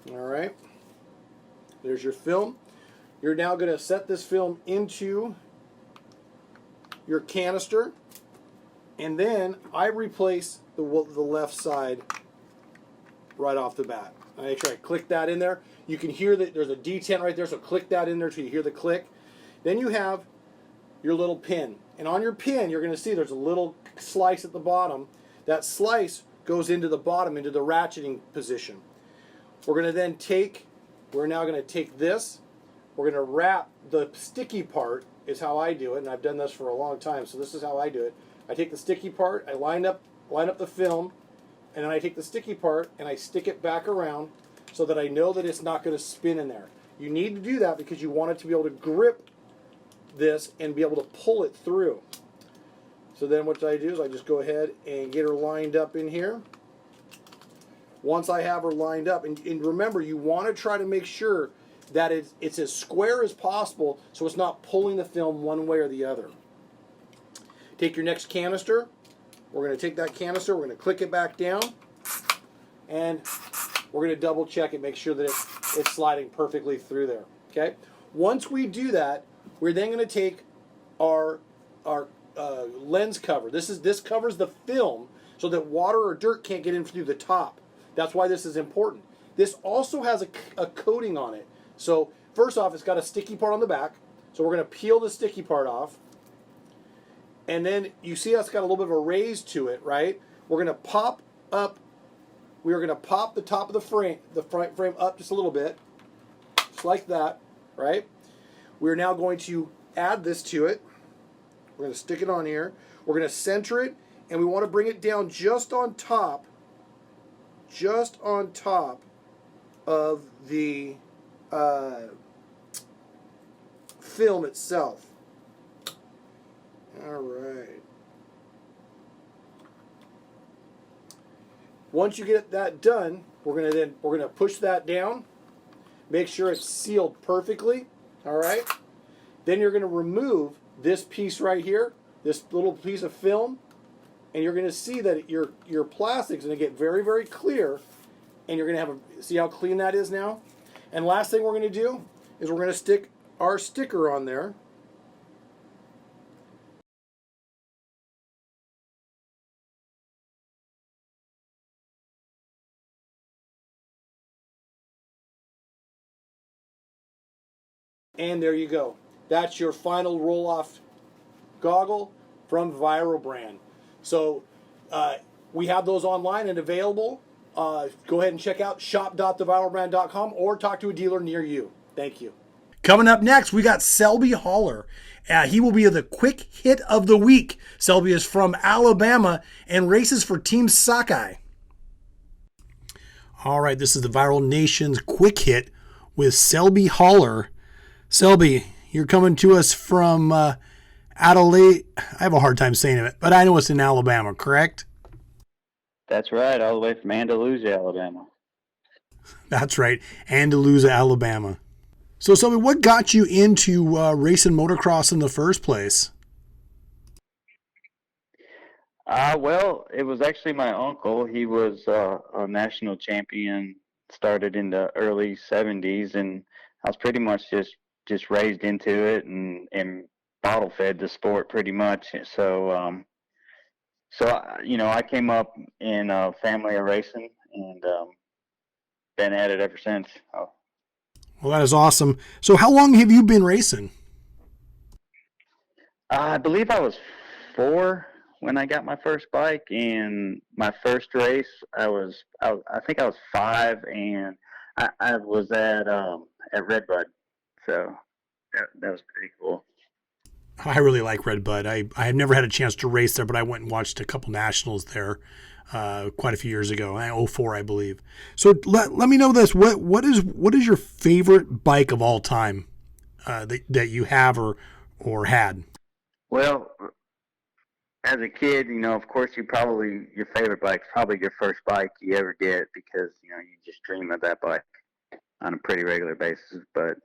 Speaker 1: All right. There's your film. You're now going to set this film into your canister, and then I replace the left side right off the bat. I make sure I click that in there. You can hear that there's a detent right there, so click that in there so you hear the click. Then you have your little pin, and on your pin you're going to see there's a little slice at the bottom. That slice goes into the bottom, into the ratcheting position. We're now going to take this. We're going to wrap the sticky part, is how I do it, and I've done this for a long time, so this is how I do it. I take the sticky part, I line up the film, and then I take the sticky part and I stick it back around so that I know that it's not going to spin in there. You need to do that because you want it to be able to grip this and be able to pull it through. So then what I do is I just go ahead and get her lined up in here. Once I have her lined up, and remember, you want to try to make sure that it's as square as possible so it's not pulling the film one way or the other. Take your next canister. We're going to take that canister, we're going to click it back down, and we're going to double check it, make sure that it's sliding perfectly through there. Okay. Once we do that, we're then going to take our lens cover. This covers the film so that water or dirt can't get in through the top. That's why this is important. This also has a coating on it. So first off, it's got a sticky part on the back. So we're going to peel the sticky part off. And then you see how it's got a little bit of a raise to it, right? We're going to pop up. We are going to pop the top of the front frame up just a little bit, just like that, right? We're now going to add this to it. We're going to stick it on here. We're going to center it, and we want to bring it down just on top of the film itself. All right. Once you get that done, we're gonna push that down, make sure it's sealed perfectly. All right. Then you're gonna remove this piece right here, this little piece of film, and you're gonna see that your plastic's gonna get very, very clear, and you're gonna see how clean that is now. And last thing we're gonna do is we're gonna stick our sticker on there. And there you go. That's your final roll-off goggle from Viral Brand. So we have those online and available. Go ahead and check out shop.theviralbrand.com or talk to a dealer near you. Thank you. Coming up next, we got Selby Hollar. He will be the quick hit of the week. Selby is from Alabama and races for Team Sockeye. All right, this is the Viral Nation's quick hit with Selby Hollar. Selby, you're coming to us from Adelaide. I have a hard time saying it, but I know it's in Alabama, correct?
Speaker 4: That's right, all the way from Andalusia, Alabama.
Speaker 1: That's right, Andalusia, Alabama. So, Selby, what got you into racing motocross in the first place?
Speaker 4: Well, it was actually my uncle. He was a national champion, started in the early 70s, and I was pretty much just raised into it and bottle fed the sport pretty much. So, I came up in a family of racing and been at it ever since. Oh.
Speaker 1: Well, that is awesome. So how long have you been racing?
Speaker 4: I believe I was 4 when I got my first bike, and my first race, I think I was 5, and I was at Redbud, so that was pretty cool.
Speaker 1: I really like Redbud. I have never had a chance to race there, but I went and watched a couple nationals there quite a few years ago, 2004, I believe. So let me know this: what is your favorite bike of all time that you have or had?
Speaker 4: Well, as a kid, of course, your favorite bike's probably your first bike you ever get, because, you just dream of that bike on a pretty regular basis. But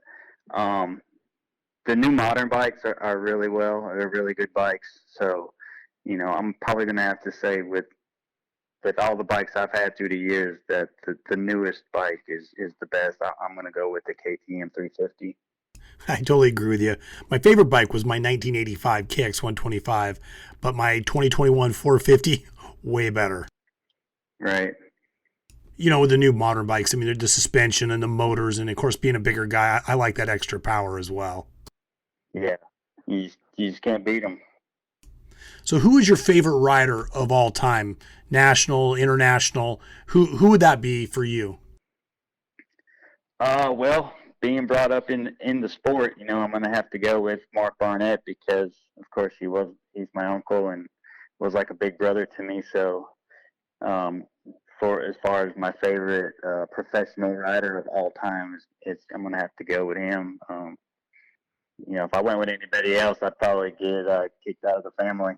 Speaker 4: the new modern bikes are really they're really good bikes. So, I'm probably going to have to say with all the bikes I've had through the years that the newest bike is the best. I'm going to go with the KTM 350.
Speaker 1: I totally agree with you. My favorite bike was my 1985 KX 125, but my 2021 450, way better.
Speaker 4: Right.
Speaker 1: With the new modern bikes, I mean, the suspension and the motors, and of course, being a bigger guy, I like that extra power as well.
Speaker 4: Yeah, you just can't beat them.
Speaker 1: So who is your favorite rider of all time? National, international? Who would that be for you?
Speaker 4: Well, being brought up in the sport, I'm going to have to go with Mark Barnett, because, of course, he's my uncle and was like a big brother to me. So, for as far as my favorite professional rider of all time, I'm going to have to go with him. If I went with anybody else, I'd probably get kicked out of the family.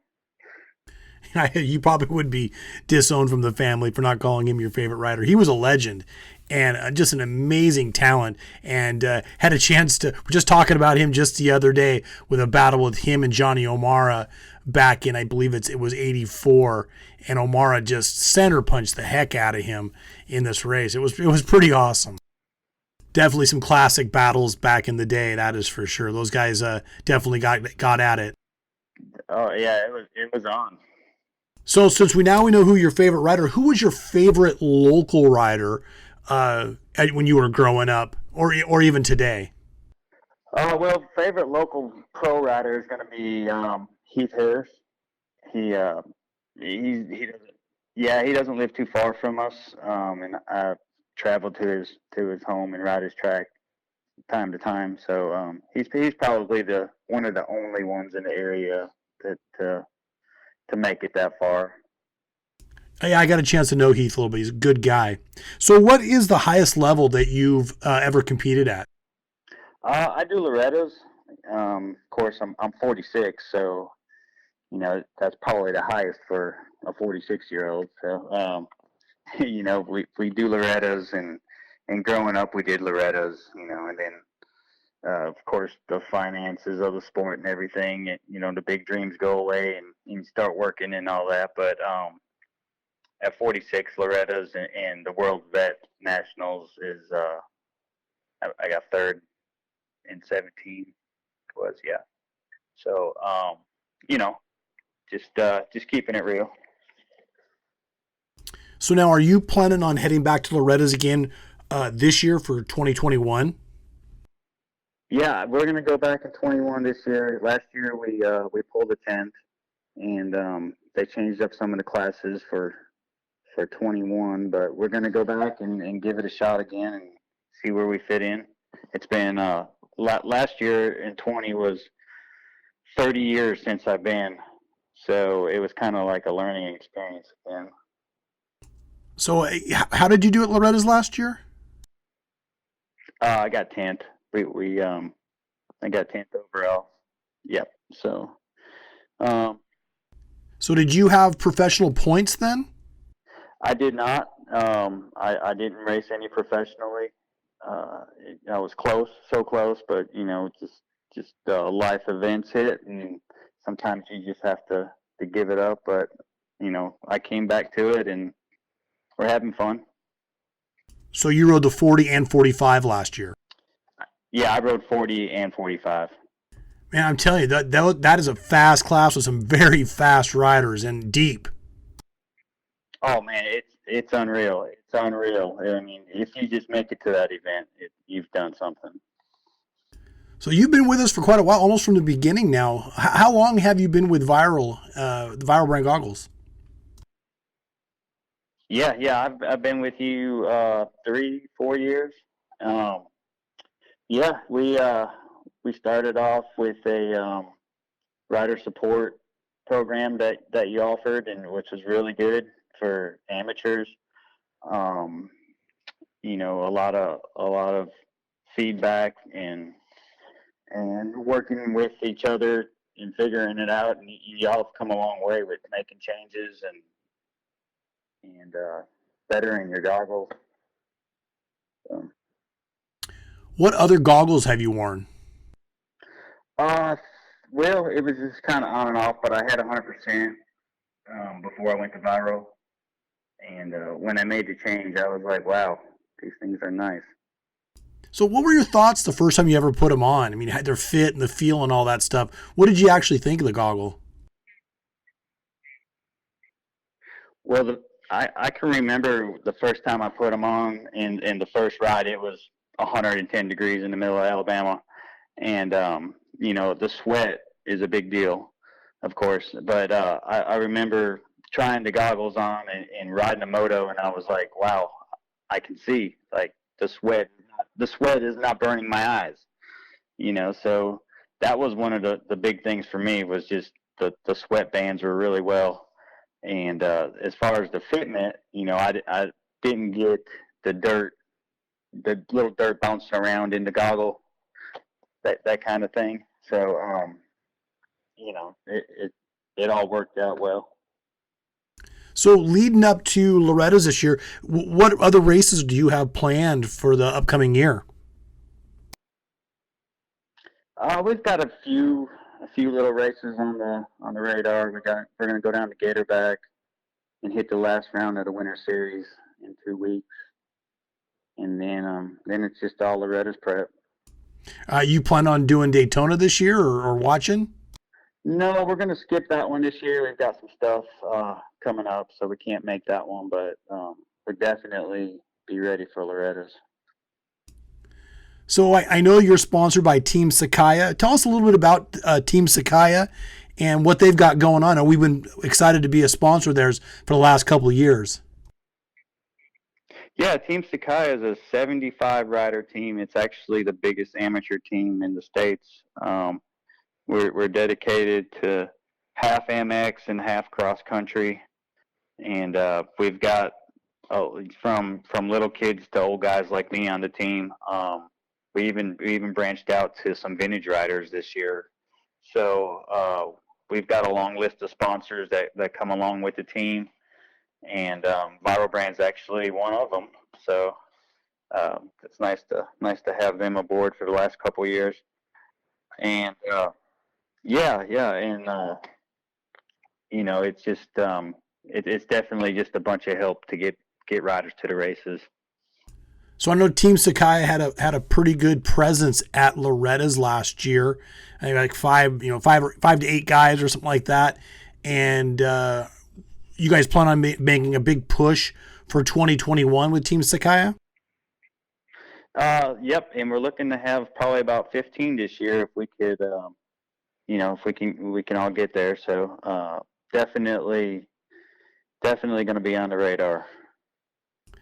Speaker 1: You probably would be disowned from the family for not calling him your favorite rider. He was a legend and just an amazing talent, and had a chance to, we're just talking about him just the other day with a battle with him and Johnny O'Mara back in, I believe it was 84, and O'Mara just center punched the heck out of him in this race. It was pretty awesome. Definitely some classic battles back in the day, that is for sure. Those guys definitely got at it.
Speaker 4: Oh yeah, it was on.
Speaker 1: So since we know who your favorite rider, who was your favorite local rider when you were growing up, or even today?
Speaker 4: Well, favorite local pro rider is going to be Heath Harris. He doesn't live too far from us, and I travel to his home and ride his track time to time. So he's probably one of the only ones in the area to make it that far.
Speaker 1: Yeah, I got a chance to know Heath a little bit. He's a good guy. So what is the highest level that you've ever competed at?
Speaker 4: I do Lorettos. Of course, I'm 46, so that's probably the highest for a 46-year-old. So we do Lorettos, and growing up we did Lorettos, and then of course the finances of the sport and everything, the big dreams go away and you start working and all that. But at 46, Lorettos and the World Vet Nationals is I got third in 17 was, yeah. So just keeping it real.
Speaker 1: So now, are you planning on heading back to Loretta's again this year for 2021?
Speaker 4: Yeah, we're gonna go back in 21 this year. Last year we pulled a 10th, and they changed up some of the classes for 21. But we're gonna go back and give it a shot again and see where we fit in. It's been last year in 20 was 30 years since I've been, so it was kind of like a learning experience again.
Speaker 5: So how did you do at Loretta's last year?
Speaker 4: I got 10th. I got 10th overall. Yep. So, um,
Speaker 5: So did you have professional points then?
Speaker 4: I did not. I didn't race any professionally. I was close, so close, but just life events hit, and sometimes you just have to give it up. But I came back to it, and we're having fun.
Speaker 5: So you rode the 40 and 45 last year.
Speaker 4: Yeah, I rode 40 and 45.
Speaker 5: Man, I'm telling you, that is a fast class with some very fast riders and deep.
Speaker 4: Oh man, it's unreal. It's unreal. I mean, if you just make it to that event, you've done something.
Speaker 5: So you've been with us for quite a while, almost from the beginning now. How long have you been with the Viral brand goggles?
Speaker 4: Yeah. I've been with you 3-4 years. Yeah, we started off with a rider support program that you offered, and which was really good for amateurs. A lot of feedback and working with each other and figuring it out. And y'all have come a long way with making changes and bettering your goggles. So.
Speaker 5: What other goggles have you worn?
Speaker 4: Well, it was just kind of on and off, but I had 100% before I went to Viral. And when I made the change, I was like, wow, these things are nice.
Speaker 5: So what were your thoughts the first time you ever put them on? I mean, their fit and the feel and all that stuff. What did you actually think of the goggle?
Speaker 4: Well, I can remember the first time I put them on in the first ride. It was 110 degrees in the middle of Alabama. And, the sweat is a big deal, of course. But I remember trying the goggles on and riding a moto, and I was like, wow, I can see. Like, the sweat is not burning my eyes. So that was one of the big things for me, was just the sweat bands were really well. And as far as the fitment, I didn't get the little dirt bouncing around in the goggle, that kind of thing. So, it all worked out well.
Speaker 5: So leading up to Loretta's this year, what other races do you have planned for the upcoming year?
Speaker 4: We've got a few little races on the radar. We're gonna go down to Gatorback and hit the last round of the Winter Series in 2 weeks, and then it's just all Loretta's prep.
Speaker 5: You plan on doing Daytona this year or watching?
Speaker 4: No, we're gonna skip that one this year. We've got some stuff coming up, so we can't make that one. But we'll definitely be ready for Loretta's.
Speaker 5: So I know you're sponsored by Team Sakaya. Tell us a little bit about Team Sakaya and what they've got going on. We've been excited to be a sponsor of theirs for the last couple of years.
Speaker 4: Yeah, Team Sakaya is a 75 rider team. It's actually the biggest amateur team in the States. We're dedicated to half MX and half cross country, and we've got from little kids to old guys like me on the team. We even branched out to some vintage riders this year. So we've got a long list of sponsors that come along with the team, and Viral Brand's actually one of them. So it's nice to have them aboard for the last couple of years. And it's just it's definitely just a bunch of help to get riders to the races.
Speaker 5: So I know Team Sakaya had a pretty good presence at Loretta's last year. I think like five to eight guys or something like that. And you guys plan on making a big push for 2021 with Team Sakaya?
Speaker 4: Yep, and we're looking to have probably about 15 this year if we could, if we can all get there. So definitely going to be on the radar.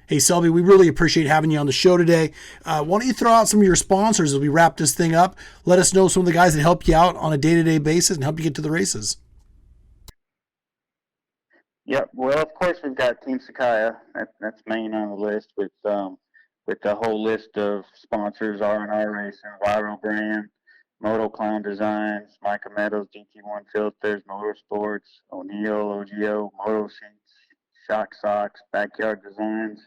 Speaker 5: Hey, Selby, we really appreciate having you on the show today. Why don't you throw out some of your sponsors as we wrap this thing up? Let us know some of the guys that help you out on a day-to-day basis and help you get to the races.
Speaker 4: Yep. Well, of course, we've got Team Sakaya. That's main on the list with the whole list of sponsors: R&R Racing, Viral Brand, Moto Clown Designs, Micah Meadows, GT1 Filters, Motorsports, O'Neill, OGO, Moto Seats, Shock Socks, Backyard Designs.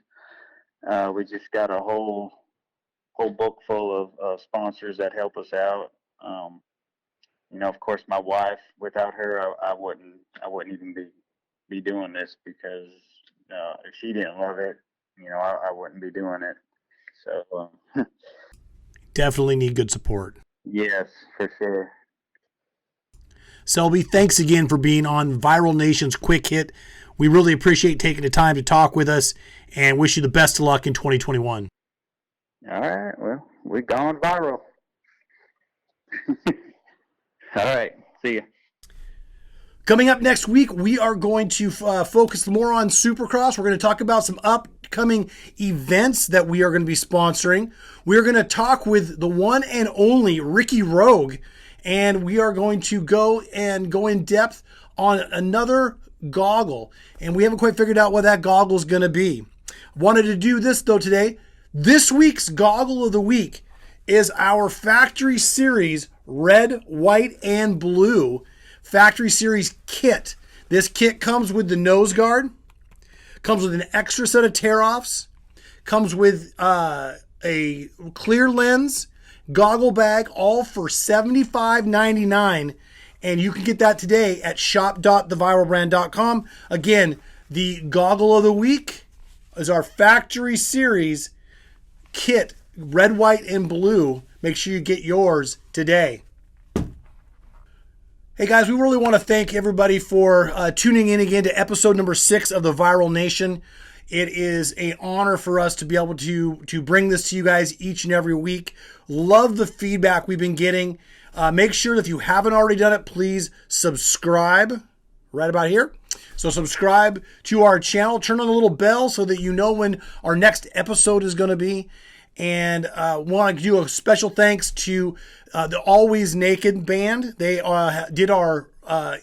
Speaker 4: We just got a whole book full of sponsors that help us out. Of course, my wife. Without her, I wouldn't even be doing this, because if she didn't love it, I wouldn't be doing it. So
Speaker 5: Definitely need good support.
Speaker 4: yes, for sure.
Speaker 5: Selby, thanks again for being on Viral Nation's Quick Hit. We really appreciate taking the time to talk with us and wish you the best of luck in 2021.
Speaker 4: All right. Well, we're going viral. All right. See ya.
Speaker 5: Coming up next week, we are going to focus more on Supercross. We're going to talk about some upcoming events that we are going to be sponsoring. We're going to talk with the one and only Ricky Rogue, and we are going to go in depth on another goggle, and we haven't quite figured out what that goggle is going to be. Wanted to do this though today. This week's goggle of the week is our Factory Series Red, White, and Blue Factory Series kit. This kit comes with the nose guard, comes with an extra set of tear-offs, comes with a clear lens, goggle bag, all for $75.99. And you can get that today at shop.theviralbrand.com. Again, the goggle of the week is our Factory Series kit, red, white, and blue. Make sure you get yours today. Hey guys, we really want to thank everybody for tuning in again to episode number 6 of the Viral Nation. It is an honor for us to be able to bring this to you guys each and every week. Love the feedback we've been getting. Make sure that if you haven't already done it, please subscribe right about here. So subscribe to our channel. Turn on the little bell so that you know when our next episode is going to be. And want to do a special thanks to the Always Naked band. They did our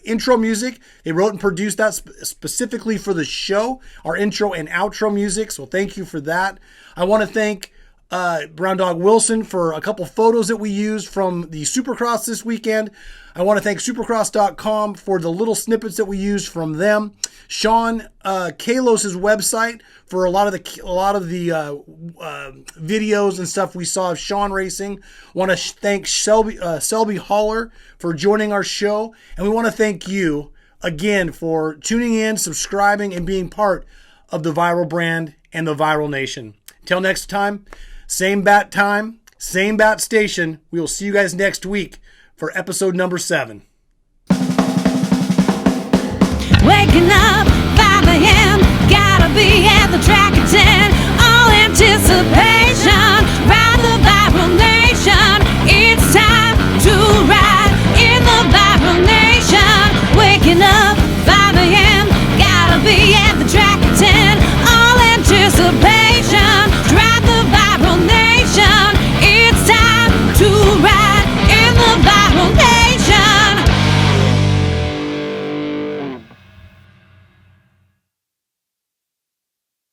Speaker 5: intro music. They wrote and produced that specifically for the show, our intro and outro music. So thank you for that. I want to thank Brown Dog Wilson for a couple photos that we used from the Supercross this weekend. I want to thank Supercross.com for the little snippets that we used from them. Shaun Kalos' website for a lot of the videos and stuff we saw of Shaun racing. Want to thank Selby Hollar for joining our show, and we want to thank you again for tuning in, subscribing, and being part of the Viral Brand and the Viral Nation. Until next time, same bat time, same bat station. We will see you guys next week for episode number 7.
Speaker 2: Waking up 5 a.m. Gotta be at the track at 10. All anticipation.